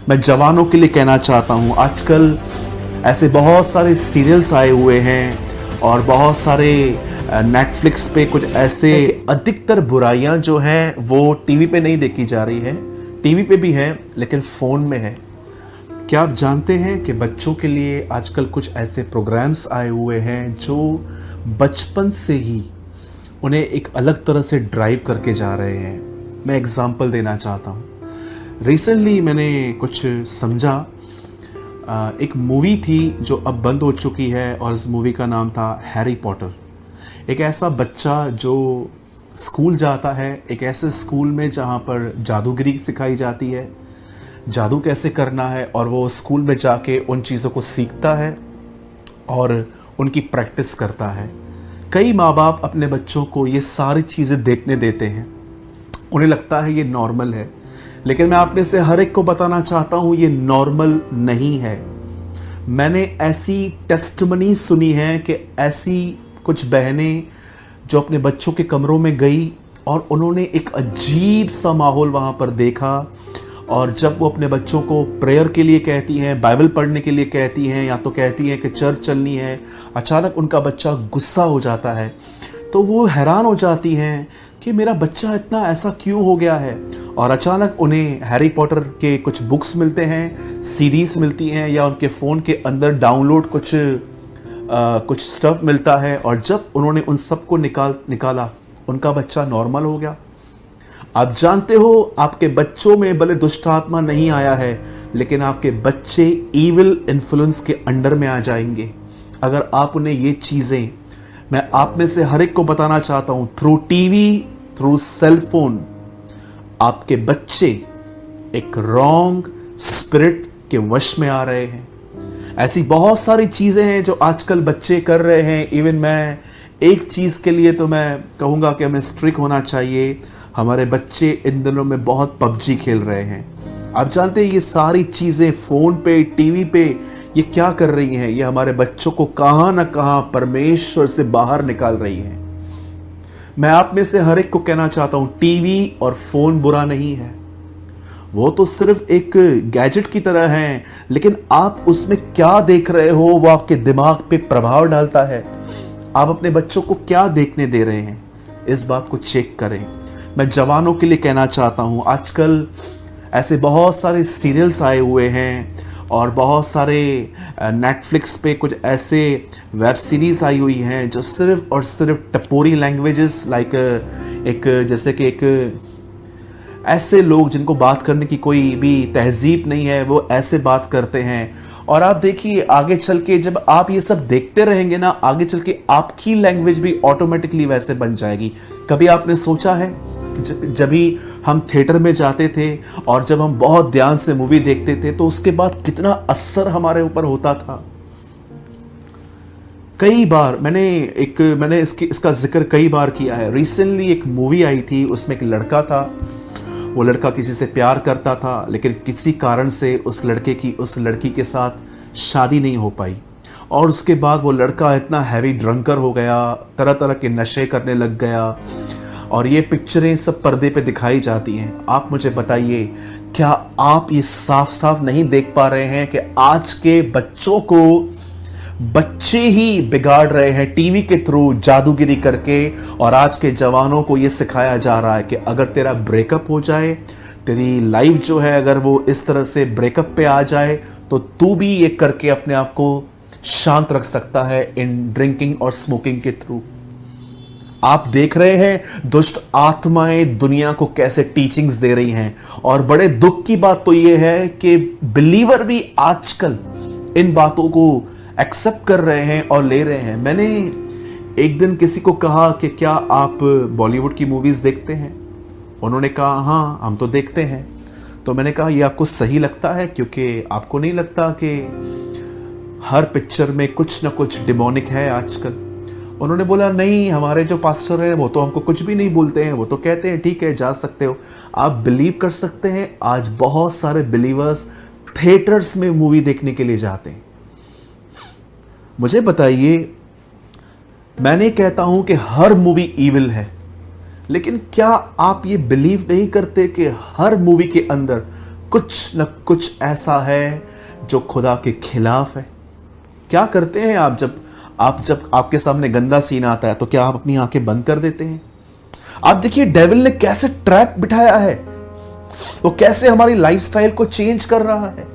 मैं जवानों के लिए कहना चाहता हूँ, आजकल ऐसे बहुत सारे सीरियल्स आए हुए हैं और बहुत सारे नेटफ्लिक्स पे कुछ ऐसे अधिकतर बुराइयां जो हैं वो टीवी पे नहीं देखी जा रही हैं, टीवी पे भी हैं लेकिन फ़ोन में है। क्या आप जानते हैं कि बच्चों के लिए आजकल कुछ ऐसे प्रोग्राम्स आए हुए हैं जो बचपन से ही उन्हें एक अलग तरह से ड्राइव करके जा रहे हैं। मैं एग्जांपल देना चाहता हूँ। रिसेंटली मैंने कुछ समझा, एक मूवी थी जो अब बंद हो चुकी है और इस मूवी का नाम था हैरी पॉटर। एक ऐसा बच्चा जो स्कूल जाता है, एक ऐसे स्कूल में जहाँ पर जादूगिरी सिखाई जाती है, जादू कैसे करना है, और वो स्कूल में जाके उन चीज़ों को सीखता है और उनकी प्रैक्टिस करता है। कई माँ बाप अपने बच्चों को ये सारी चीज़ें देखने देते हैं, उन्हें लगता है ये नॉर्मल है, लेकिन मैं आप में से हर एक को बताना चाहता हूँ ये नॉर्मल नहीं है। मैंने ऐसी टेस्टमनी सुनी है कि ऐसी कुछ बहनें जो अपने बच्चों के कमरों में गई और उन्होंने एक अजीब सा माहौल वहाँ पर देखा, और जब वो अपने बच्चों को प्रेयर के लिए कहती हैं, बाइबल पढ़ने के लिए कहती हैं, या तो कहती हैं कि चर्च चलनी है, अचानक उनका बच्चा गुस्सा हो जाता है। तो वो हैरान हो जाती हैं कि मेरा बच्चा इतना ऐसा क्यों हो गया है। और अचानक उन्हें हैरी पॉटर के कुछ बुक्स मिलते हैं, सीरीज़ मिलती हैं, या उनके फ़ोन के अंदर डाउनलोड कुछ स्टफ मिलता है, और जब उन्होंने उन सब को निकाला उनका बच्चा नॉर्मल हो गया। आप जानते हो आपके बच्चों में भले दुष्ट आत्मा नहीं आया है, लेकिन आपके बच्चे ईविल इन्फ्लुएंस के अंडर में आ जाएंगे अगर आप उन्हें ये चीज़ें, मैं आप में से हर एक को बताना चाहता हूं, through TV, through cell phone, आपके बच्चे एक रॉन्ग स्पिरिट के वश में आ रहे हैं। ऐसी बहुत सारी चीज़ें हैं जो आजकल बच्चे कर रहे हैं। इवन मैं एक चीज़ के लिए तो मैं कहूँगा कि हमें स्ट्रिक्ट होना चाहिए। हमारे बच्चे इन दिनों में बहुत पबजी खेल रहे हैं। आप जानते हैं ये सारी चीज़ें फ़ोन पे, टीवी पे ये क्या कर रही हैं? ये हमारे बच्चों को कहाँ ना कहाँ परमेश्वर से बाहर निकाल रही हैं। मैं आप में से हर एक को कहना चाहता हूँ, टीवी और फ़ोन बुरा नहीं है, वो तो सिर्फ एक गैजेट की तरह है, लेकिन आप उसमें क्या देख रहे हो वो आपके दिमाग पे प्रभाव डालता है। आप अपने बच्चों को क्या देखने दे रहे हैं, इस बात को चेक करें। मैं जवानों के लिए कहना चाहता हूँ, आजकल ऐसे बहुत सारे सीरियल्स आए हुए हैं और बहुत सारे नेटफ्लिक्स पे कुछ ऐसे वेब सीरीज़ आई हुई हैं जो सिर्फ और सिर्फ टपोरी लैंग्वेजेस, लाइक एक जैसे कि एक ऐसे लोग जिनको बात करने की कोई भी तहजीब नहीं है, वो ऐसे बात करते हैं। और आप देखिए आगे चल के जब आप ये सब देखते रहेंगे ना, आगे चल के आपकी लैंग्वेज भी ऑटोमेटिकली वैसे बन जाएगी। कभी आपने सोचा है जब भी हम थिएटर में जाते थे और जब हम बहुत ध्यान से मूवी देखते थे तो उसके बाद कितना असर हमारे ऊपर होता था। कई बार मैंने इसका जिक्र कई बार किया है। रिसेंटली एक मूवी आई थी, उसमें एक लड़का था, वो लड़का किसी से प्यार करता था, लेकिन किसी कारण से उस लड़की के साथ शादी नहीं हो पाई, और उसके बाद वो लड़का इतना हैवी ड्रंकर हो गया, तरह तरह के नशे करने लग गया, और ये पिक्चरें सब पर्दे पे दिखाई जाती हैं। आप मुझे बताइए, क्या आप ये साफ साफ नहीं देख पा रहे हैं कि आज के बच्चों को बच्चे ही बिगाड़ रहे हैं टीवी के थ्रू जादूगिरी करके, और आज के जवानों को ये सिखाया जा रहा है कि अगर तेरा ब्रेकअप हो जाए, तेरी लाइफ जो है अगर वो इस तरह से ब्रेकअप पे आ जाए, तो तू भी ये करके अपने आप को शांत रख सकता है इन ड्रिंकिंग और स्मोकिंग के थ्रू। आप देख रहे हैं दुष्ट आत्माएं दुनिया को कैसे टीचिंग्स दे रही हैं, और बड़े दुख की बात तो यह है कि बिलीवर भी आजकल इन बातों को एक्सेप्ट कर रहे हैं और ले रहे हैं। मैंने एक दिन किसी को कहा कि क्या आप बॉलीवुड की मूवीज देखते हैं? उन्होंने कहा हाँ हम तो देखते हैं। तो मैंने कहा ये आपको सही लगता है? क्योंकि आपको नहीं लगता कि हर पिक्चर में कुछ ना कुछ डिमोनिक है आजकल? उन्होंने बोला नहीं, हमारे जो पास्टर हैं वो तो हमको कुछ भी नहीं बोलते हैं, वो तो कहते हैं ठीक है जा सकते हो। आप बिलीव कर सकते हैं, आज बहुत सारे बिलीवर्स थिएटर्स में मूवी देखने के लिए जाते हैं। मुझे बताइए, मैंने कहता हूं कि हर मूवी ईविल है, लेकिन क्या आप ये बिलीव नहीं करते कि हर मूवी के अंदर कुछ न कुछ ऐसा है जो खुदा के खिलाफ है। क्या करते हैं आप जब आपके सामने गंदा सीन आता है तो क्या आप अपनी आंखें बंद कर देते हैं? आप देखिए डेविल ने कैसे ट्रैप बिठाया है, वो कैसे हमारी लाइफस्टाइल को चेंज कर रहा है।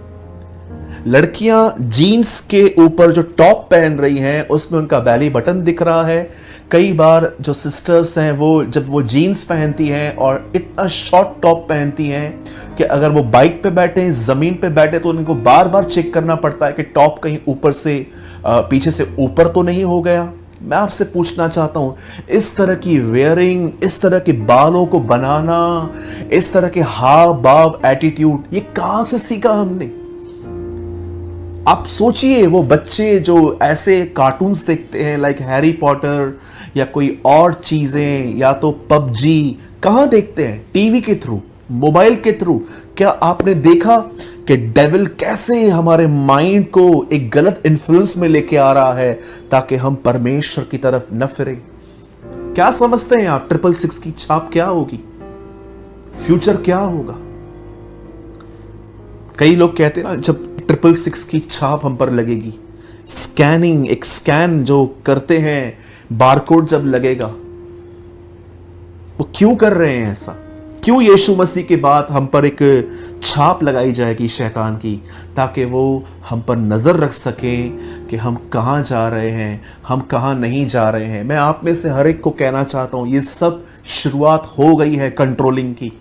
लड़कियां जीन्स के ऊपर जो टॉप पहन रही हैं उसमें उनका बैली बटन दिख रहा है। कई बार जो सिस्टर्स हैं वो जब वो जीन्स पहनती हैं और इतना शॉर्ट टॉप पहनती हैं कि अगर वो बाइक पे बैठे, जमीन पे बैठे, तो उनको बार बार चेक करना पड़ता है कि टॉप कहीं ऊपर से पीछे से ऊपर तो नहीं हो गया। मैं आपसे पूछना चाहता हूं, इस तरह की वेयरिंग, इस तरह के बालों को बनाना, इस तरह के हाव भाव, एटीट्यूड, ये कहां से सीखा हमने? आप सोचिए वो बच्चे जो ऐसे कार्टून्स देखते हैं लाइक हैरी पॉटर या कोई और चीजें, या तो पबजी, कहां देखते हैं? टीवी के थ्रू, मोबाइल के थ्रू। क्या आपने देखा कि डेविल कैसे हमारे माइंड को एक गलत इन्फ्लुएंस में लेके आ रहा है ताकि हम परमेश्वर की तरफ न फिरे? क्या समझते हैं आप 666 की छाप क्या होगी? फ्यूचर क्या होगा? कई लोग कहते हैं ना, जब 666 की छाप हम पर लगेगी, स्कैनिंग, एक स्कैन जो करते हैं, बारकोड जब लगेगा, वो क्यों कर रहे हैं ऐसा? क्यों यीशु मसीह के बाद हम पर एक छाप लगाई जाएगी शैतान की, ताकि वो हम पर नजर रख सके कि हम कहां जा रहे हैं, हम कहां नहीं जा रहे हैं। मैं आप में से हर एक को कहना चाहता हूं, ये सब शुरुआत हो गई है कंट्रोलिंग की।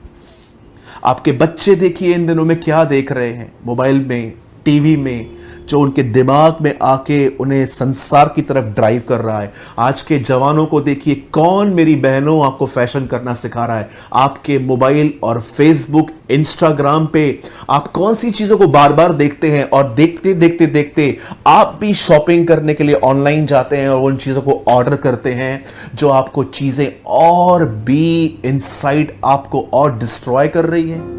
आपके बच्चे देखिए इन दिनों में क्या देख रहे हैं मोबाइल में, टीवी में, जो उनके दिमाग में आके उन्हें संसार की तरफ ड्राइव कर रहा है। आज के जवानों को देखिए, कौन मेरी बहनों आपको फैशन करना सिखा रहा है? आपके मोबाइल और फेसबुक, इंस्टाग्राम पे आप कौन सी चीजों को बार बार देखते हैं, और देखते देखते देखते आप भी शॉपिंग करने के लिए ऑनलाइन जाते हैं और उन चीजों को ऑर्डर करते हैं जो आपको चीजें और भी इनसाइड आपको और डिस्ट्रॉय कर रही है।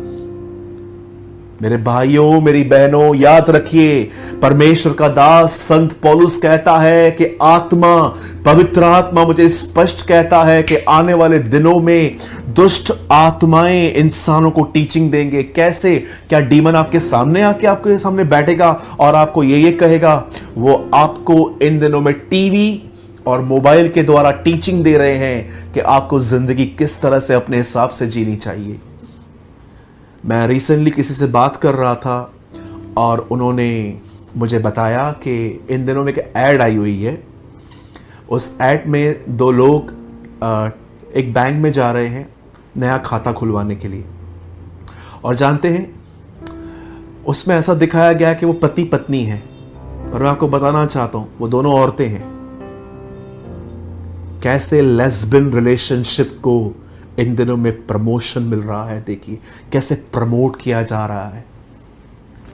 मेरे भाइयों, मेरी बहनों, याद रखिए, परमेश्वर का दास संत पौलुस कहता है कि आत्मा, पवित्र आत्मा मुझे स्पष्ट कहता है कि आने वाले दिनों में दुष्ट आत्माएं इंसानों को टीचिंग देंगे। कैसे? क्या डीमन आपके सामने आके आपके सामने बैठेगा और आपको ये कहेगा? वो आपको इन दिनों में टीवी और मोबाइल के द्वारा टीचिंग दे रहे हैं कि आपको जिंदगी किस तरह से अपने हिसाब से जीनी चाहिए। मैं रिसेंटली किसी से बात कर रहा था और उन्होंने मुझे बताया कि इन दिनों में एक ऐड आई हुई है। उस ऐड में दो लोग एक बैंक में जा रहे हैं नया खाता खुलवाने के लिए, और जानते हैं उसमें ऐसा दिखाया गया कि वो पति पत्नी है, पर मैं आपको बताना चाहता हूं वो दोनों औरतें हैं। कैसे लेस्बियन रिलेशनशिप को इन दिनों में प्रमोशन मिल रहा है, देखिए कैसे प्रमोट किया जा रहा है।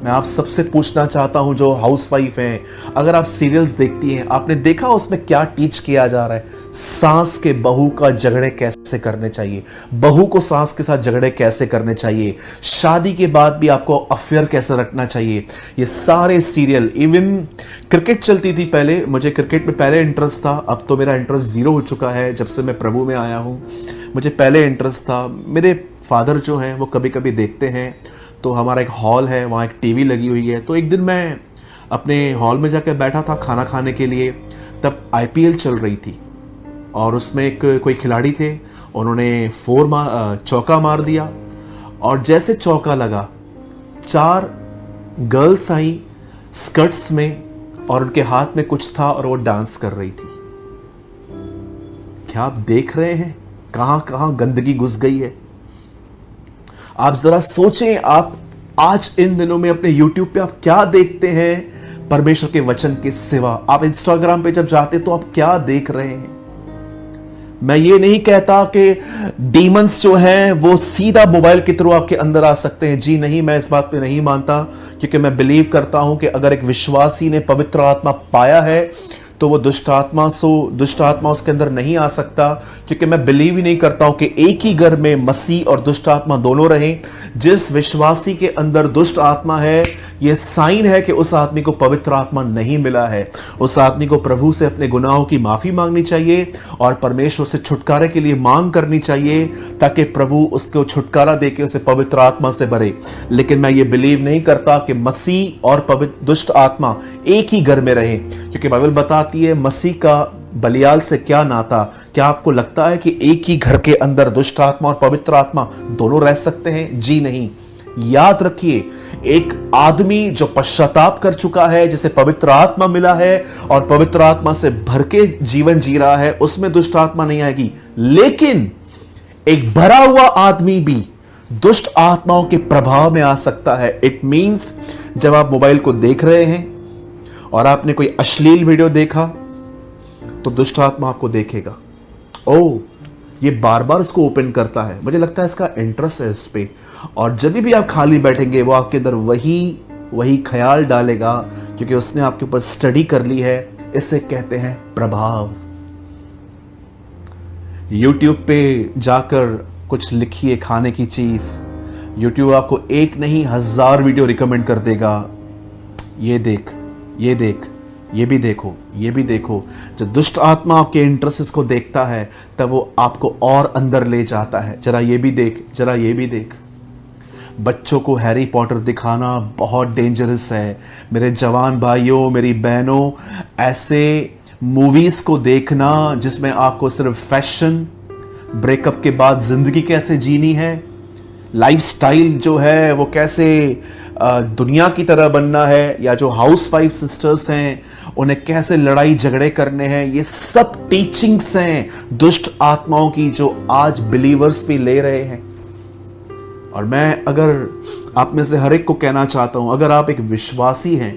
मैं आप सबसे पूछना चाहता हूं जो हाउसवाइफ हैं, अगर आप सीरियल्स देखती हैं, आपने देखा उसमें क्या टीच किया जा रहा है? सास के बहू का झगड़े कैसे करने चाहिए, बहू को सास के साथ झगड़े कैसे करने चाहिए, शादी के बाद भी आपको अफेयर कैसे रखना चाहिए। ये सारे सीरियल, इवन क्रिकेट चलती थी पहले, मुझे क्रिकेट में पहले इंटरेस्ट था, अब तो मेरा इंटरेस्ट जीरो हो चुका है जब से मैं प्रभु में आया हूं। मुझे पहले इंटरेस्ट था, मेरे फादर जो हैं वो कभी कभी देखते हैं, तो हमारा एक हॉल है, वहाँ एक टीवी लगी हुई है। तो एक दिन मैं अपने हॉल में जाकर बैठा था खाना खाने के लिए, तब आईपीएल चल रही थी और उसमें एक कोई खिलाड़ी थे, उन्होंने चौका मार दिया, और जैसे चौका लगा 4 गर्ल्स आई स्कर्ट्स में और उनके हाथ में कुछ था और वो डांस कर रही थी। क्या आप देख रहे हैं कहां कहां गंदगी घुस गई है? आप जरा सोचें, आप आज इन दिनों में अपने YouTube पे आप क्या देखते हैं परमेश्वर के वचन के सिवा? आप इंस्टाग्राम पे जब जाते तो आप क्या देख रहे हैं? मैं ये नहीं कहता कि डीमंस जो हैं वो सीधा मोबाइल के थ्रू आपके अंदर आ सकते हैं। जी नहीं, मैं इस बात पे नहीं मानता, क्योंकि मैं बिलीव करता हूं कि अगर एक विश्वासी ने पवित्र आत्मा पाया है तो वो दुष्ट आत्मा उसके अंदर नहीं आ सकता, क्योंकि मैं बिलीव ही नहीं करता हूं कि एक ही घर में मसीह और दुष्ट आत्मा दोनों रहें। जिस विश्वासी के अंदर दुष्ट आत्मा है, ये साइन है कि उस आदमी को पवित्र आत्मा नहीं मिला है। उस आदमी को प्रभु से अपने गुनाहों की माफी मांगनी चाहिए और परमेश्वर से छुटकारे के लिए मांग करनी चाहिए, ताकि प्रभु उसको छुटकारा देके उसे पवित्र आत्मा से भरे। लेकिन मैं ये बिलीव नहीं करता कि मसीह और पवित्र दुष्ट आत्मा एक ही घर में रहे, क्योंकि बाइबल बताती है मसीह का बलियाल से क्या नाता। क्या आपको लगता है कि एक ही घर के अंदर दुष्ट आत्मा और पवित्र आत्मा दोनों रह सकते हैं? जी नहीं। याद रखिए, एक आदमी जो पश्चाताप कर चुका है, जिसे पवित्र आत्मा मिला है और पवित्र आत्मा से भर के जीवन जी रहा है, उसमें दुष्ट आत्मा नहीं आएगी। लेकिन एक भरा हुआ आदमी भी दुष्ट आत्माओं के प्रभाव में आ सकता है। इट मींस जब आप मोबाइल को देख रहे हैं और आपने कोई अश्लील वीडियो देखा, तो दुष्ट आत्मा आपको देखेगा, ओ ये बार बार इसको ओपन करता है, मुझे लगता है इसका इंटरेस्ट है इस पे। और जब भी आप खाली बैठेंगे वो आपके अंदर वही ख्याल डालेगा, क्योंकि उसने आपके ऊपर स्टडी कर ली है। इसे कहते हैं प्रभाव। YouTube पे जाकर कुछ लिखिए खाने की चीज, YouTube आपको एक नहीं 1000 वीडियो रिकमेंड कर देगा। ये देख, ये देख, ये भी देखो, ये भी देखो। जब दुष्ट आत्मा आपके इंटरेस्ट को देखता है, तब वो आपको और अंदर ले जाता है। जरा ये भी देख, जरा ये भी देख। बच्चों को हैरी पॉटर दिखाना बहुत डेंजरस है। मेरे जवान भाइयों, मेरी बहनों, ऐसे मूवीज को देखना जिसमें आपको सिर्फ फैशन, ब्रेकअप के बाद जिंदगी कैसे जीनी है, लाइफस्टाइल जो है वो कैसे दुनिया की तरह बनना है, या जो हाउस वाइफ सिस्टर्स हैं उन्हें कैसे लड़ाई झगड़े करने हैं, ये सब टीचिंग्स हैं दुष्ट आत्माओं की, जो आज बिलीवर्स भी ले रहे हैं। और मैं अगर आप में से हर एक को कहना चाहता हूं, अगर आप एक विश्वासी हैं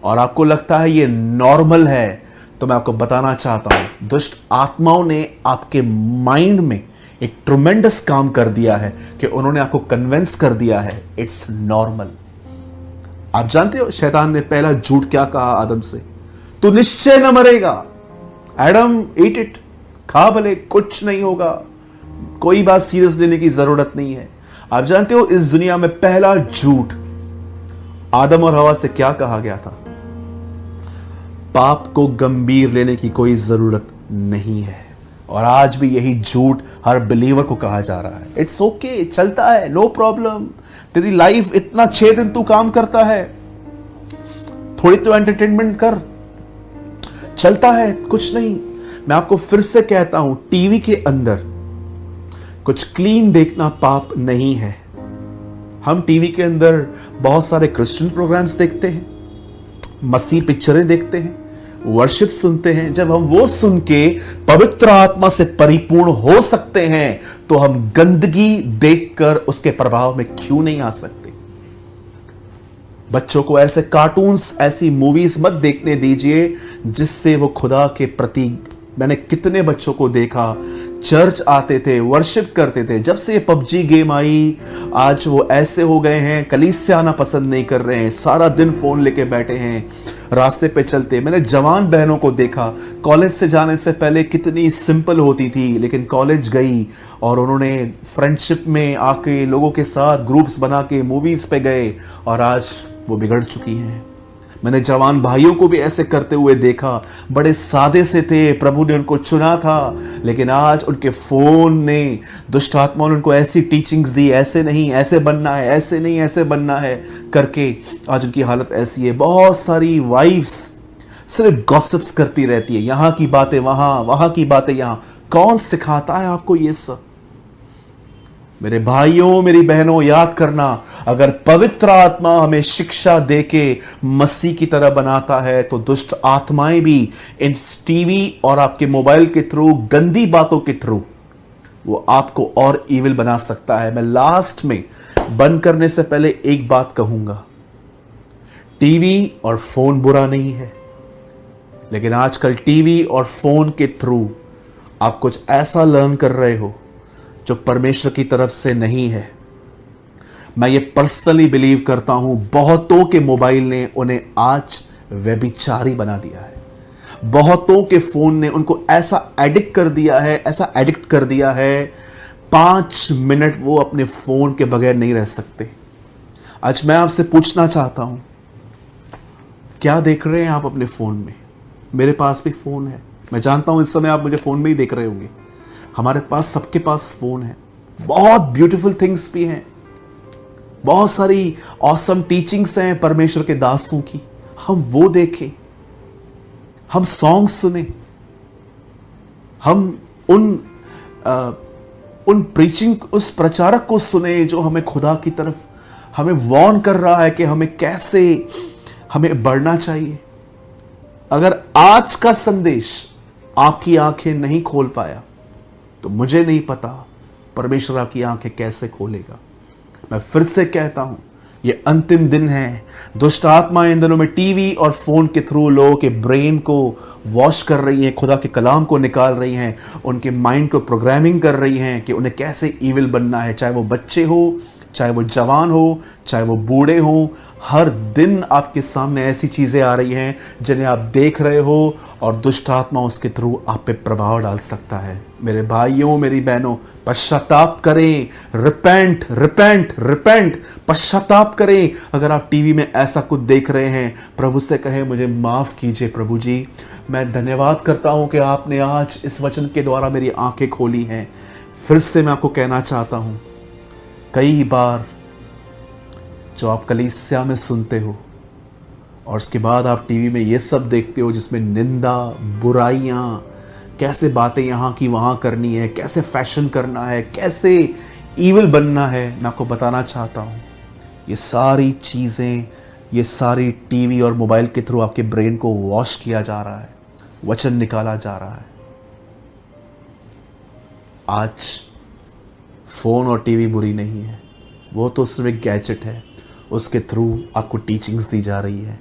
और आपको लगता है ये नॉर्मल है, तो मैं आपको बताना चाहता हूं, दुष्ट आत्माओं ने आपके माइंड में एक ट्रुमेंडस काम कर दिया है कि उन्होंने आपको कन्विंस कर दिया है इट्स नॉर्मल। आप जानते हो शैतान ने पहला झूठ क्या कहा आदम से? तू निश्चय न मरेगा। एडम ईट इट, खा भले, कुछ नहीं होगा, कोई बात सीरियस लेने की जरूरत नहीं है। आप जानते हो इस दुनिया में पहला झूठ आदम और हवा से क्या कहा गया था? पाप को गंभीर लेने की कोई जरूरत नहीं है। और आज भी यही झूठ हर बिलीवर को कहा जा रहा है। इट्स ओके, चलता है, नो प्रॉब्लम। तेरी लाइफ इतना 6 दिन तू काम करता है, थोड़ी तो एंटरटेनमेंट कर, चलता है, कुछ नहीं। मैं आपको फिर से कहता हूं, टीवी के अंदर कुछ क्लीन देखना पाप नहीं है। हम टीवी के अंदर बहुत सारे क्रिश्चियन प्रोग्राम्स देखते हैं, मसीह पिक्चरें देखते हैं, वर्शिप सुनते हैं। जब हम वो सुन के पवित्र आत्मा से परिपूर्ण हो सकते हैं, तो हम गंदगी देखकर उसके प्रभाव में क्यों नहीं आ सकते? बच्चों को ऐसे कार्टून्स, ऐसी मूवीज मत देखने दीजिए जिससे वो खुदा के प्रति, मैंने कितने बच्चों को देखा, चर्च आते थे, वर्शिप करते थे, जब से ये पबजी गेम आई आज वो ऐसे हो गए हैं, कलीसिया आना पसंद नहीं कर रहे हैं, सारा दिन फोन लेके बैठे हैं, रास्ते पे चलते। मैंने जवान बहनों को देखा, कॉलेज से जाने से पहले कितनी सिंपल होती थी, लेकिन कॉलेज गई और उन्होंने फ्रेंडशिप में आके लोगों के साथ ग्रुप्स बना के मूवीज पे गए, और आज वो बिगड़ चुकी हैं। मैंने जवान भाइयों को भी ऐसे करते हुए देखा, बड़े सादे से थे, प्रभु ने उनको चुना था, लेकिन आज उनके फोन ने, दुष्ट आत्माओं ने उनको ऐसी टीचिंग्स दी, ऐसे नहीं ऐसे बनना है, ऐसे नहीं ऐसे बनना है करके आज उनकी हालत ऐसी है। बहुत सारी वाइफ्स सिर्फ गॉसिप्स करती रहती है, यहां की बातें वहां, वहां की बातें यहां। कौन सिखाता है आपको ये सब? मेरे भाइयों, मेरी बहनों, याद करना, अगर पवित्र आत्मा हमें शिक्षा देके मसीह की तरह बनाता है, तो दुष्ट आत्माएं भी इन टीवी और आपके मोबाइल के थ्रू, गंदी बातों के थ्रू, वो आपको और इविल बना सकता है। मैं लास्ट में बंद करने से पहले एक बात कहूंगा, टीवी और फोन बुरा नहीं है, लेकिन आजकल टीवी और फोन के थ्रू आप कुछ ऐसा लर्न कर रहे हो जो परमेश्वर की तरफ से नहीं है। मैं ये पर्सनली बिलीव करता हूं, बहुतों के मोबाइल ने उन्हें आज व्यभिचारी बना दिया है। बहुतों के फोन ने उनको ऐसा एडिक्ट कर दिया है, ऐसा एडिक्ट कर दिया है, 5 मिनट वो अपने फोन के बगैर नहीं रह सकते। आज मैं आपसे पूछना चाहता हूं, क्या देख रहे हैं आप अपने फोन में? मेरे पास भी फोन है, मैं जानता हूं इस समय आप मुझे फोन में ही देख रहे होंगे। हमारे पास, सबके पास फोन है। बहुत ब्यूटीफुल थिंग्स भी हैं, बहुत सारी ऑसम टीचिंग्स हैं परमेश्वर के दासों की। हम वो देखें, हम सॉन्ग सुने, हम उन प्रीचिंग, उस प्रचारक को सुने जो हमें खुदा की तरफ हमें वार्न कर रहा है कि हमें कैसे हमें बढ़ना चाहिए। अगर आज का संदेश आपकी आंखें नहीं खोल पाया तो मुझे नहीं पता परमेश्वर आपकी आंखें कैसे खोलेगा। मैं फिर से कहता हूं, ये अंतिम दिन है। दुष्ट आत्मा इन दिनों में टीवी और फोन के थ्रू लोगों के ब्रेन को वॉश कर रही हैं, खुदा के कलाम को निकाल रही हैं, उनके माइंड को प्रोग्रामिंग कर रही हैं कि उन्हें कैसे ईविल बनना है। चाहे वो बच्चे हो, चाहे वो जवान हो, चाहे वो बूढ़े हो, हर दिन आपके सामने ऐसी चीजें आ रही हैं जिन्हें आप देख रहे हो और दुष्ट आत्मा उसके थ्रू आप पे प्रभाव डाल सकता है। मेरे भाइयों, मेरी बहनों, पश्चाताप करें। रिपेंट रिपेंट रिपेंट, पश्चाताप करें। अगर आप टीवी में ऐसा कुछ देख रहे हैं, प्रभु से कहें मुझे माफ कीजिए प्रभु जी। मैं धन्यवाद करता हूं कि आपने आज इस वचन के द्वारा मेरी आंखें खोली हैं। फिर से मैं आपको कहना चाहता हूं, कई बार जो आप कलीसिया में सुनते हो और उसके बाद आप टीवी में ये सब देखते हो जिसमें निंदा, बुराइयां, कैसे बातें यहाँ की वहाँ करनी है, कैसे फैशन करना है, कैसे ईविल बनना है, मैं आपको बताना चाहता हूँ ये सारी चीज़ें, ये सारी टीवी और मोबाइल के थ्रू आपके ब्रेन को वॉश किया जा रहा है, वचन निकाला जा रहा है। आज फोन और टीवी बुरी नहीं है, वो तो सिर्फ एक गैजेट है, उसके थ्रू आपको टीचिंग्स दी जा रही है।